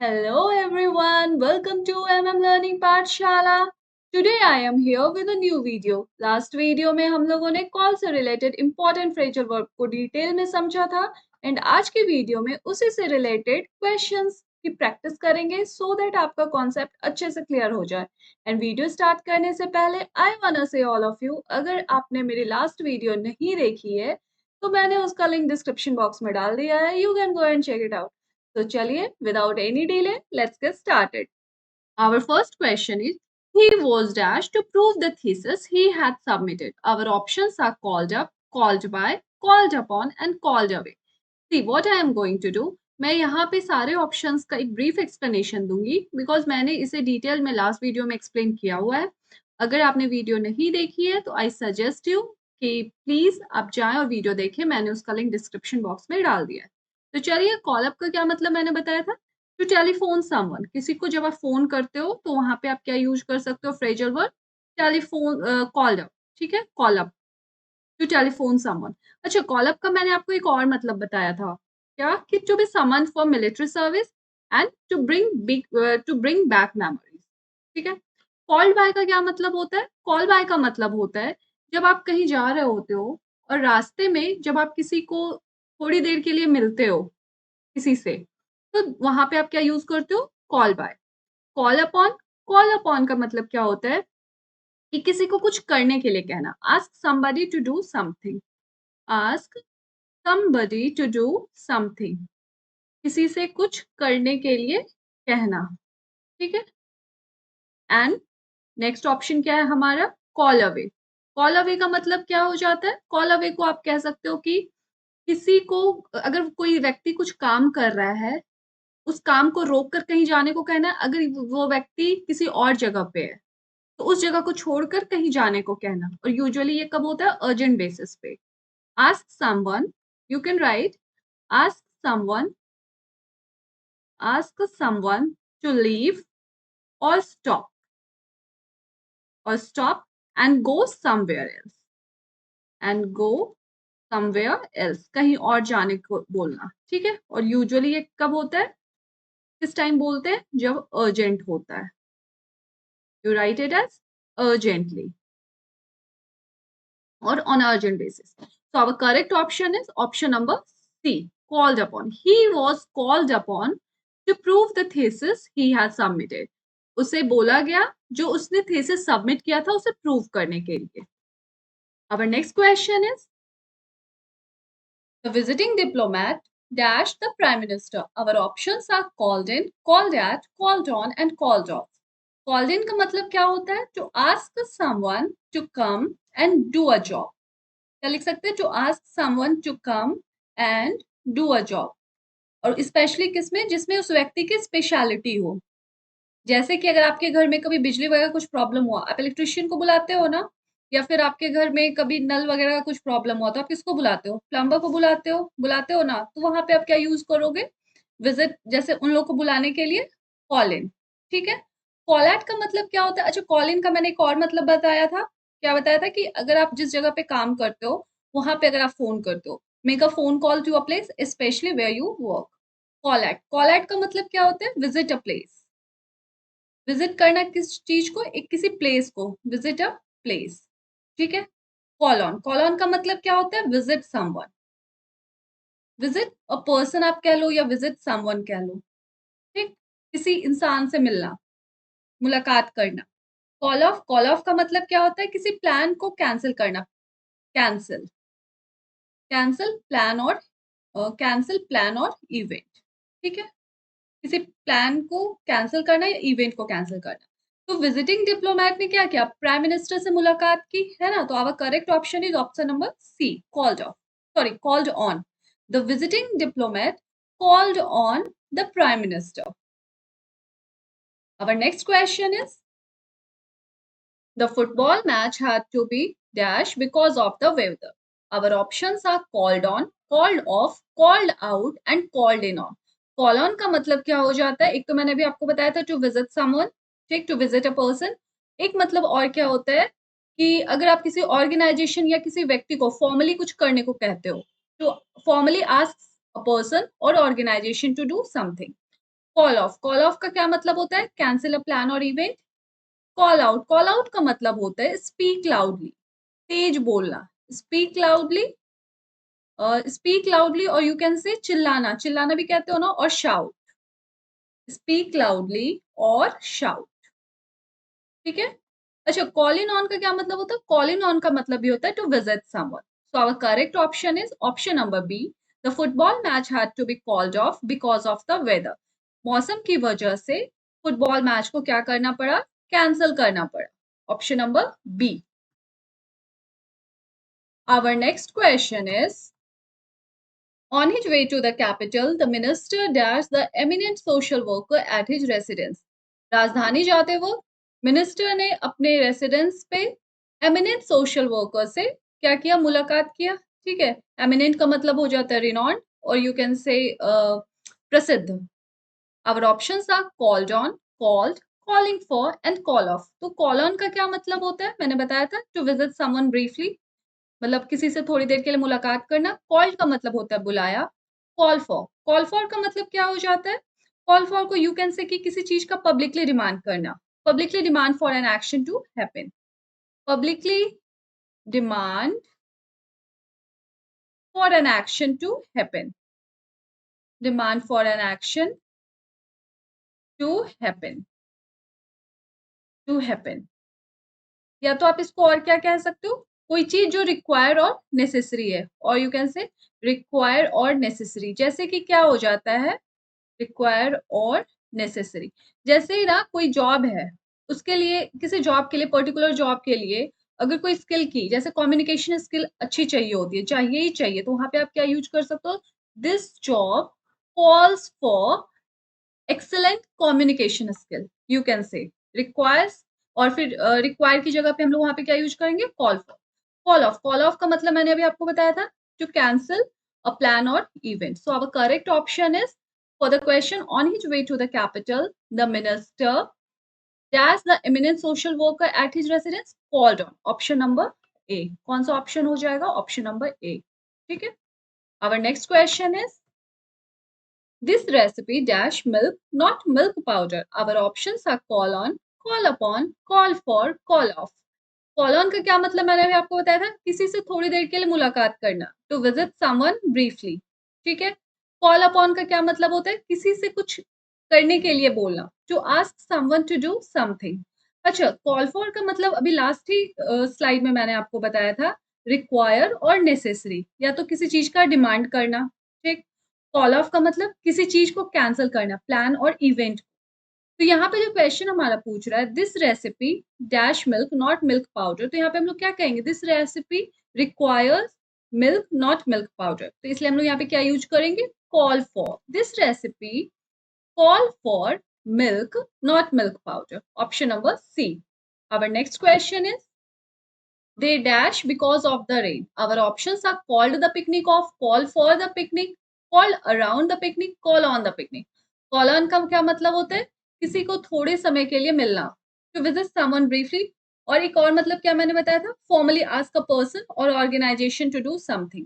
Hello everyone, welcome to Learning Pathshala. Today I am here with a new video. Last video में हम लोगों ने call से related important phrasal verb को detail में समझा था एंड आज की वीडियो में उसी से रिलेटेड क्वेश्चंस की प्रैक्टिस करेंगे सो दैट आपका कॉन्सेप्ट अच्छे से क्लियर हो जाए एंड वीडियो स्टार्ट करने से पहले आई वांना से ऑल ऑफ यू अगर आपने मेरी लास्ट वीडियो नहीं देखी है तो मैंने उसका लिंक डिस्क्रिप्शन बॉक्स में डाल दिया है you can go and check it out. So चलिए without any delay, let's get started. Our first question is, he was dashed to prove the thesis he had submitted. Our options are called up, called by, called upon and called away. See what I am going to do. मैं यहाँ पे सारे options का एक brief explanation दूंगी because मैंने इसे detail में लास्ट वीडियो में एक्सप्लेन किया हुआ है. अगर आपने वीडियो नहीं देखी है तो आई सजेस्ट यू कि प्लीज आप जाएं और वीडियो देखें. मैंने उसका लिंक डिस्क्रिप्शन बॉक्स में डाल दिया है. तो चलिए, कॉल अप का क्या मतलब मैंने बताया था. टू टेलीफोन समवन, किसी को जब आप फोन करते हो तो वहां पे आप क्या यूज कर सकते हो, phrasal word telephone, call up. ठीक है, call up, to telephone someone. अच्छा, कॉल अप का मैंने आपको एक और मतलब बताया था, क्या कि to be summon for military service and to bring back memories. ठीक है. कॉल्ड बाय का क्या मतलब होता है. कॉल बाय का मतलब होता है जब आप कहीं जा रहे होते हो और रास्ते में जब आप किसी को थोड़ी देर के लिए मिलते हो किसी से, तो वहां पे आप क्या यूज करते हो, call by. Call upon, call upon का मतलब क्या होता है कि किसी को कुछ करने के लिए कहना. Ask somebody to do something. Ask somebody to do something, किसी से कुछ करने के लिए कहना. ठीक है. एंड नेक्स्ट ऑप्शन क्या है हमारा, कॉल अवे. कॉल अवे का मतलब क्या हो जाता है. कॉल अवे को आप कह सकते हो कि किसी को, अगर कोई व्यक्ति कुछ काम कर रहा है, उस काम को रोक कर कहीं जाने को कहना है. अगर वो व्यक्ति किसी और जगह पे है तो उस जगह को छोड़कर कहीं जाने को कहना. और यूजुअली ये कब होता है, अर्जेंट बेसिस पे. Ask someone, you can write ask someone, ask someone to leave or stop and go somewhere else, and go somewhere else, कहीं और जाने को बोलना. ठीक है. और यूजुअली ये कब होता है, किस टाइम बोलते हैं, जब अर्जेंट होता है. You write it as urgently or on urgent basis. So our correct option is option number C, called upon. He was called upon to prove the thesis he had submitted. उसे बोला गया जो उसने thesis submit किया था उसे prove करने के लिए. Our next question is, the visiting diplomat dashed the prime minister. Our options are called in, called at, called on and called off. Called in का मतलब क्या होता है, to ask someone to come and do a job. क्या लिख सकते हैं, to ask someone to come and do a job. और स्पेशली किसमें, जिसमें उस व्यक्ति की स्पेशलिटी हो. जैसे कि अगर आपके घर में कभी बिजली वगैरह कुछ प्रॉब्लम हुआ, आप इलेक्ट्रिशियन को बुलाते हो ना. या फिर आपके घर में कभी नल वगैरह का कुछ प्रॉब्लम हुआ तो आप किसको बुलाते हो, प्लम्बर को बुलाते हो ना. तो वहां पे आप क्या यूज करोगे, विजिट, जैसे उन लोग को बुलाने के लिए कॉल इन. ठीक है. कॉल एट का मतलब क्या होता है. अच्छा, कॉल इन का मैंने एक और मतलब बताया था. क्या बताया था कि अगर आप जिस जगह पे काम करते हो वहां पे अगर आप फोन करते हो, make a phone call to a place specially where you work. Call at का मतलब क्या होता है, विजिट अ प्लेस. विजिट करना किस चीज को, एक किसी प्लेस को, विजिट अ प्लेस. ठीक है. कॉल ऑन का मतलब क्या होता है, visit someone. Visit a person आप कह लो या विजिट समवन कह लो. ठीक. किसी इंसान से मिलना, मुलाकात करना. कॉल ऑफ का मतलब क्या होता है, किसी प्लान को कैंसिल करना. कैंसिल, कैंसिल प्लान और कैंसिल प्लान और इवेंट. ठीक है. किसी प्लान को कैंसिल करना या इवेंट को कैंसिल करना. तो विजिटिंग डिप्लोमेट ने क्या किया, प्राइम मिनिस्टर से मुलाकात की है ना. तो our correct option is option number C, called off, sorry called on. The visiting diplomat called on the prime minister. Our next question is, the football match had to be dash because of the weather. Our options are called on, called off, called out and called in on. Call on का मतलब क्या हो जाता है, एक तो मैंने भी आपको बताया था, टू विजिट समवन. ठीक, टू विजिट अ पर्सन. एक मतलब और क्या होता है कि अगर आप किसी ऑर्गेनाइजेशन या किसी व्यक्ति को फॉर्मली कुछ करने को कहते हो, तो formally ask a person or organisation to do something. Call off का क्या मतलब होता है? Cancel a plan or event. Call out का मतलब होता है स्पीक लाउडली, तेज बोलना। Speak loudly, speak loudly or you can say चिल्लाना, चिल्लाना भी कहते हो ना, और shout. Speak loudly or shout, ठीक है? अच्छा, कॉल इन ऑन का क्या मतलब होता है? कॉल इन ऑन का मतलब ये होता है to visit someone. So our correct option is option number B. The football match had to be called off because of the weather. मौसम की वजह से फुटबॉल मैच को क्या करना पड़ा? कैंसल करना पड़ा। Option number B. Our next question is, on his way to the capital, the minister dashed the eminent social worker at his residence. राजधानी जाते वक्त मिनिस्टर ने अपने रेसिडेंस पे एमिनेंट सोशल वर्कर से क्या किया? मुलाकात किया, ठीक है? एमिनेंट का मतलब हो जाता है रिनॉन्ड, और यू कैन से प्रसिद्ध। Our options are called on, called, calling for and call off. तो call on का क्या मतलब होता है? मैंने बताया था, to visit someone briefly, मतलब किसी से थोड़ी देर के लिए मुलाकात करना। कॉल का मतलब होता है बुलाया। कॉल फॉर का मतलब क्या हो जाता है? कॉल फॉर को यू कैन से कि किसी चीज का पब्लिकली डिमांड करना। Publicly demand for an action to happen. Publicly demand for an action to happen. Demand for an action to happen, to happen. या तो आप इसको और क्या कह सकते हो? कोई चीज जो रिक्वायर और नेसेसरी है, और यू कैन से रिक्वायर और नेसेसरी। जैसे कि क्या हो जाता है? रिक्वायर और नेसेसरी। जैसे ही ना कोई जॉब है, उसके लिए, किसी जॉब के लिए, पर्टिकुलर जॉब के लिए अगर कोई स्किल की, जैसे कम्युनिकेशन स्किल अच्छी चाहिए होती है, चाहिए ही चाहिए, तो वहाँ पे आप क्या यूज़ कर सकते हो? This job calls for excellent communication skill, you can से रिक्वायर्स। और फिर रिक्वायर की जगह पे हम लोग वहाँ पे क्या यूज़ करेंगे? Call for. कॉल ऑफ का मतलब मैंने अभी आपको बताया था, to cancel a plan or event. So our correct option is, for the question, on his way to the capital, the minister dash the eminent social worker at his residence called on. Option number A. कौन सा option हो जाएगा? Option number ए, ठीक है? Our next question is, this recipe dash milk, not milk powder. Our options are call on, call upon, call for, call off. Call on का क्या मतलब मैंने अभी आपको बताया था? किसी से थोड़ी देर के लिए मुलाकात करना, टू विजिट समवन ब्रीफली, ठीक है? कॉल अपॉन का क्या मतलब होता है? किसी से कुछ करने के लिए बोलना, to ask someone to do something. अच्छा, कॉल फॉर का मतलब अभी लास्ट ही स्लाइड में मैंने आपको बताया था, रिक्वायर और नेसेसरी, या तो किसी चीज का डिमांड करना, ठीक? कॉल ऑफ का मतलब किसी चीज को कैंसल करना, प्लान और इवेंट। तो यहाँ पे जो क्वेश्चन हमारा पूछ रहा है, this recipe dash milk not milk powder, तो यहाँ पे हम लोग क्या कहेंगे? This recipe requires milk not milk powder, तो इसलिए हम लोग यहाँ पे क्या यूज करेंगे? Call for. This recipe call for milk not milk powder. Option number C. Our next question is, they dash because of the rain. Our options are called the picnic of, call for the picnic, call around the picnic, call on the picnic. Call on का क्या मतलब होता है? किसी को थोड़े समय के लिए मिलना, to visit someone briefly। और एक और मतलब क्या मैंने बताया था? Formally ask a person or organization to do something।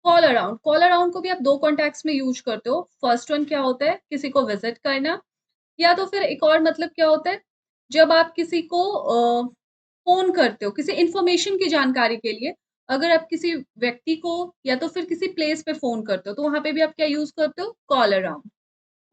Call around को भी आप दो कॉन्टेक्स्ट में यूज करते हो। फर्स्ट वन क्या होता है? किसी को विजिट करना, या तो फिर एक और मतलब क्या होता है? जब आप किसी को फ़ोन करते हो, किसी इन्फॉर्मेशन की जानकारी के लिए, अगर आप किसी व्यक्ति को या तो फिर किसी प्लेस पे फ़ोन करते हो, तो वहाँ पे भी आप क्या यूज़ करते हो? Call around.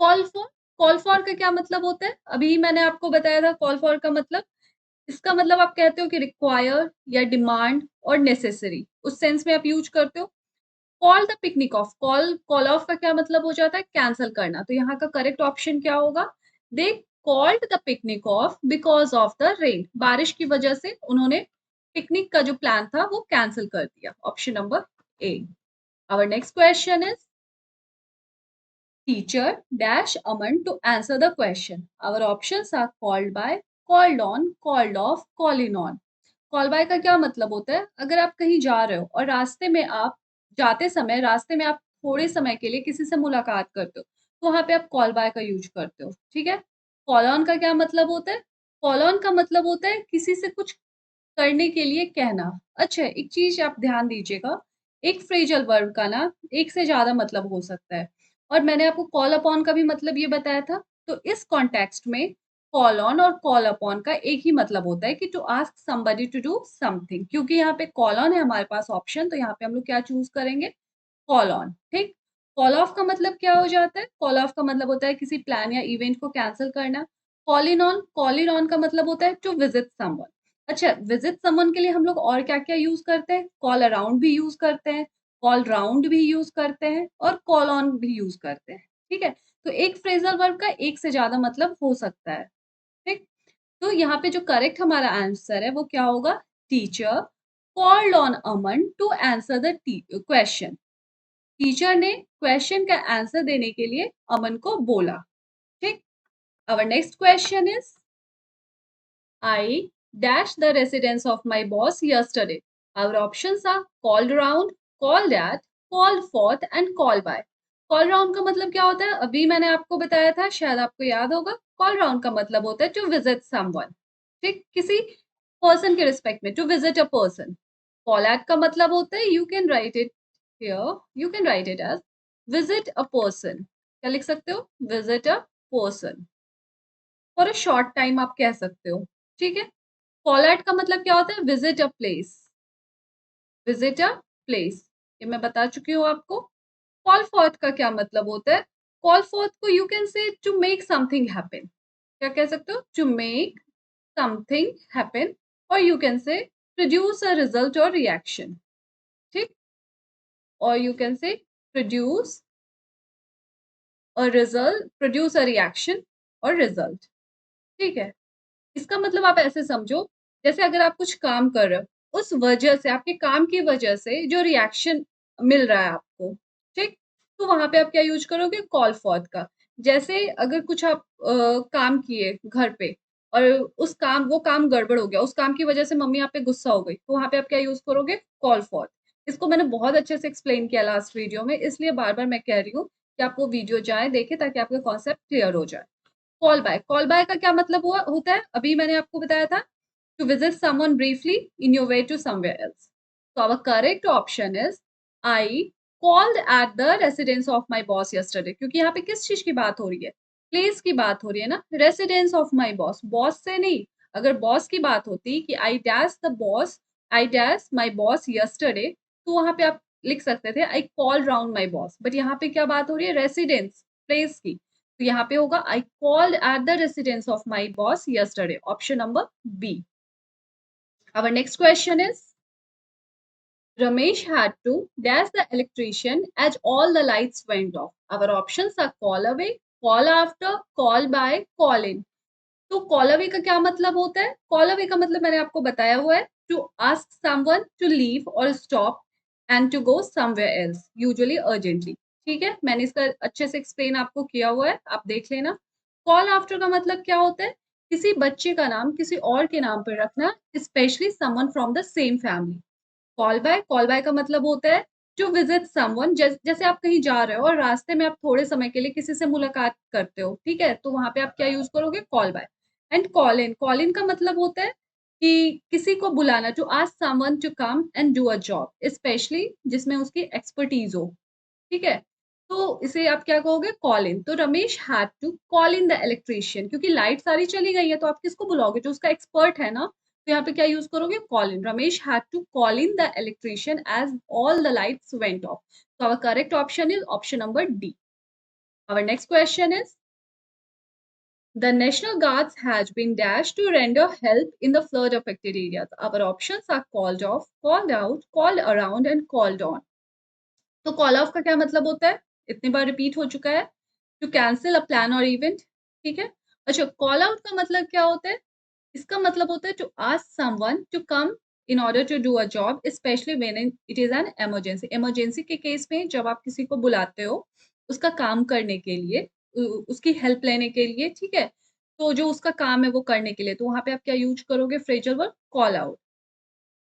Call for, call for का क्या मतलब होता है? अभी मैंने आपको बताया था कॉल फॉर का मतलब, इसका मतलब आप कहते हो कि रिक्वायर या डिमांड और नेसेसरी, उस सेंस में आप यूज़ करते हो। Call the picnic of, call off का क्या मतलब हो जाता है? कैंसल करना। तो यहाँ का करेक्ट ऑप्शन क्या होगा? They called the picnic of because of the rain. बारिश की वजह से उन्होंने पिकनिक का जो प्लान था वो कैंसल कर दिया। Option number A. Our next question is, teacher dash Aman to answer the question. Our options are called by, called on, called off, call in on. Call by का क्या मतलब होता है? अगर आप कहीं जा रहे हो और रास्ते में आप, जाते समय रास्ते में आप थोड़े समय के लिए किसी से मुलाकात करते हो, तो वहाँ पे आप कॉल बाय का यूज़ करते हो, ठीक है? कॉल ऑन का क्या मतलब होता है? कॉल ऑन का मतलब होता है किसी से कुछ करने के लिए कहना। अच्छा, एक चीज़ आप ध्यान दीजिएगा, एक फ्रेज़ल वर्ब का ना एक से ज़्यादा मतलब हो सकता है, और मैंने आपको कॉल अपॉन का भी मतलब ये बताया था, तो इस कॉन्टेक्स्ट में कॉल ऑन और कॉल अपॉन का एक ही मतलब होता है कि to ask somebody to do something. क्योंकि यहाँ पे कॉल ऑन है हमारे पास ऑप्शन, तो यहाँ पे हम लोग क्या चूज करेंगे? Call on. ठीक। कॉल ऑफ का मतलब क्या हो जाता है? कॉल ऑफ का मतलब होता है किसी प्लान या इवेंट को कैंसिल करना। कॉल इन ऑन का मतलब होता है टू विजिट समवन। अच्छा, विजिट समवन के लिए हम लोग और क्या क्या यूज करते हैं? कॉल अराउंड भी यूज करते हैं, कॉल राउंड भी यूज करते हैं और कॉल ऑन भी यूज करते हैं। ठीक है, तो एक फ्रेजल वर्ब का एक से ज्यादा मतलब हो सकता है। ठीक। तो यहाँ पे जो करेक्ट हमारा आंसर है वो क्या होगा? Teacher called on Aman to answer the question. टीचर ने क्वेश्चन का आंसर देने के लिए अमन को बोला। ठीक। Our next question is, I dashed the residence of my boss yesterday. Our options are called around, called at, called forth and call by. Call round का मतलब क्या होता है? अभी मैंने आपको बताया था, शायद आपको याद होगा। Call round का मतलब होता है to visit someone. ठीक, किसी पर्सन के रिस्पेक्ट में, to visit a person. Call at का मतलब होता है, you can write it here, you can write it as visit a person. क्या लिख सकते हो? Visit a person. For a short time आप कह सकते हो। ठीक है। कॉल आउट का मतलब क्या होता है? Visit a place, visit a place, ये मैं बता चुकी हूँ आपको। कॉल फॉर्थ का क्या मतलब होता है? कॉल फॉर्थ को you can say to make something happen. क्या कह सकते हो? टू मेक समथिंग हैपन, और you can say produce a result or reaction. ठीक। और you can say produce a result, produce a reaction or result. ठीक है। इसका मतलब आप ऐसे समझो, जैसे अगर आप कुछ काम कर रहे हो, उस वजह से, आपके काम की वजह से जो रिएक्शन मिल रहा है आपको, ठीक? तो वहाँ पे आप क्या यूज़ करोगे? कॉल फॉर का। जैसे अगर कुछ आप काम किए घर पे और उस काम वो काम गड़बड़ हो गया, उस काम की वजह से मम्मी आप पे गुस्सा हो गई, तो वहाँ पे आप क्या यूज़ करोगे? Call for. इसको मैंने बहुत अच्छे से एक्सप्लेन किया लास्ट वीडियो में, इसलिए बार-बार मैं कह रही हूँ कि आप वो वीडियो जाएँ, देखें ताकि आपका कॉन्सेप्ट क्लियर हो जाए। कॉल बाय का क्या मतलब हुआ होता है? अभी मैंने आपको बताया था, to visit someone briefly in your way to somewhere else. तो our correct option is, I called at the residence of my boss yesterday. क्योंकि यहाँ पे किस चीज की बात हो रही है? प्लेस की बात हो रही है ना, residence of my boss, boss से नहीं। अगर बॉस की बात होती कि I dash my boss yesterday, तो वहां पे आप लिख सकते थे I call round my boss. But यहाँ पे क्या बात हो रही है? रेसिडेंस, प्लेस की। तो यहाँ पे होगा I called at the residence of my boss yesterday, option number B. Our next question is, Ramesh had to dash the electrician as all the lights went off. Our options are call away, call after, call by, call in. तो call away का क्या मतलब होता है? Call away का मतलब मैंने आपको बताया हुआ है, to ask someone to leave और stop and to go somewhere else, usually urgently. ठीक है, मैंने इसका अच्छे से एक्सप्लेन आपको किया हुआ है, आप देख लेना। कॉल आफ्टर का मतलब क्या होता है? किसी बच्चे का नाम किसी और के नाम पर रखना, specially someone from the same family. Call by का मतलब होता है टू विजिट समवन। जैसे आप कहीं जा रहे हो और रास्ते में आप थोड़े समय के लिए किसी से मुलाकात करते हो, ठीक है, तो वहां पे आप क्या यूज करोगे? Call by. And call in का मतलब होता है कि किसी को बुलाना, to ask someone to come and do a job, specially जिसमें उसकी एक्सपर्टीज हो। ठीक है, तो इसे आप क्या कहोगे? Call in. तो Ramesh had to call in the electrician, क्योंकि लाइट सारी चली गई है, तो आप किसको बुलाओगे? जो उसका एक्सपर्ट है ना। तो यहाँ पे क्या यूज करोगे? Call in. Ramesh had to call in the electrician as all the lights went off. So our correct option is option number D. Our next question is, the National Guards has been dashed to render help in the flood affected areas. Our options are called off, called out, called around and called on. तो call off का क्या मतलब होता है? इतनी बार repeat हो चुका है, to cancel a plan or event. ठीक है। अच्छा, कॉल आउट का मतलब क्या होता है? इसका मतलब होता है to ask someone to come in order to do a job, specially when it is an emergency. Emergency के केस में जब आप किसी को बुलाते हो उसका काम करने के लिए, उसकी हेल्प लेने के लिए, ठीक है, तो जो उसका काम है वो करने के लिए, तो वहां पे आप क्या यूज करोगे? Phrasal verb call out.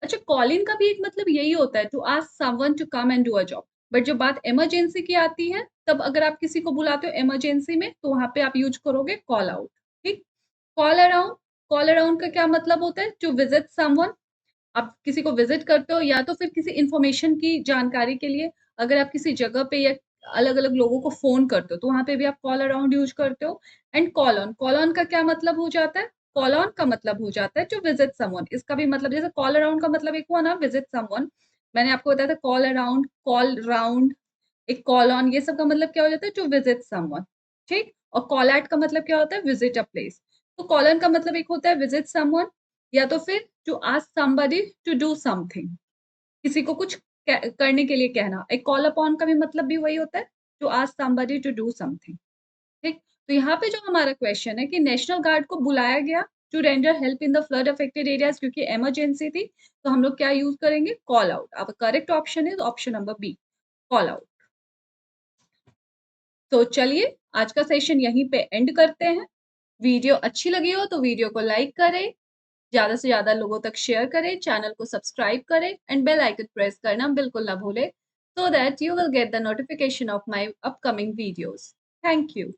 अच्छा, कॉल इन का भी एक मतलब यही होता है, to ask someone to come and do a job. But जब बात इमरजेंसी की आती है, तब अगर आप किसी को बुलाते हो इमरजेंसी में, तो वहां पे आप यूज करोगे कॉल आउट। ठीक। कॉल अराउंड, कॉल अराउंड का क्या मतलब होता है? To visit someone. आप किसी को विजिट करते हो या तो फिर किसी इंफॉर्मेशन की जानकारी के लिए। अगर आप किसी जगह पे या अलग-अलग लोगों को फ़ोन करते हो, तो वहाँ पे भी आप कॉल अराउंड यूज़ करते हो। And call on, call on का क्या मतलब हो जाता है? कॉल ऑन का मतलब हो जाता है टू विज़िट समवन। इसका भी मतलब जैसे कॉल अराउंड का मतलब एक हुआ ना विज़िट समवन, मैंने आपको बताया था कॉल अराउंड, कॉल राउंड, एक कॉल ऑन, ये सब का मतलब क्या हो जाता है? टू विज़िट समवन, ठीक? और कॉल एट का मतलब क्या होता है? Visit a place. तो कॉल ऑन का मतलब एक होता है विज़िट समवन या तो फिर to ask somebody to do something. किसी को कुछ करने के लिए कहना। एक कॉल अपॉन का भी मतलब भी वही होता है, to ask somebody to do something, ठीक? तो यहाँ पे जो हमारा क्वेश्चन है कि नेशनल गार्ड को बुलाया गया to render help in the flood affected areas क्योंकि इमरजेंसी थी, तो हम लोग क्या यूज़ करेंगे? Call out. अब correct option is option number B, call out. तो चलिए, आज का सेशन यहीं पे एंड करते हैं। वीडियो अच्छी लगी हो तो वीडियो को लाइक करें, ज़्यादा से ज़्यादा लोगों तक शेयर करें, चैनल को सब्सक्राइब करें एंड बेल आइकन प्रेस करना बिल्कुल ना भूलें, so that you will get the notification of my upcoming videos. Thank you.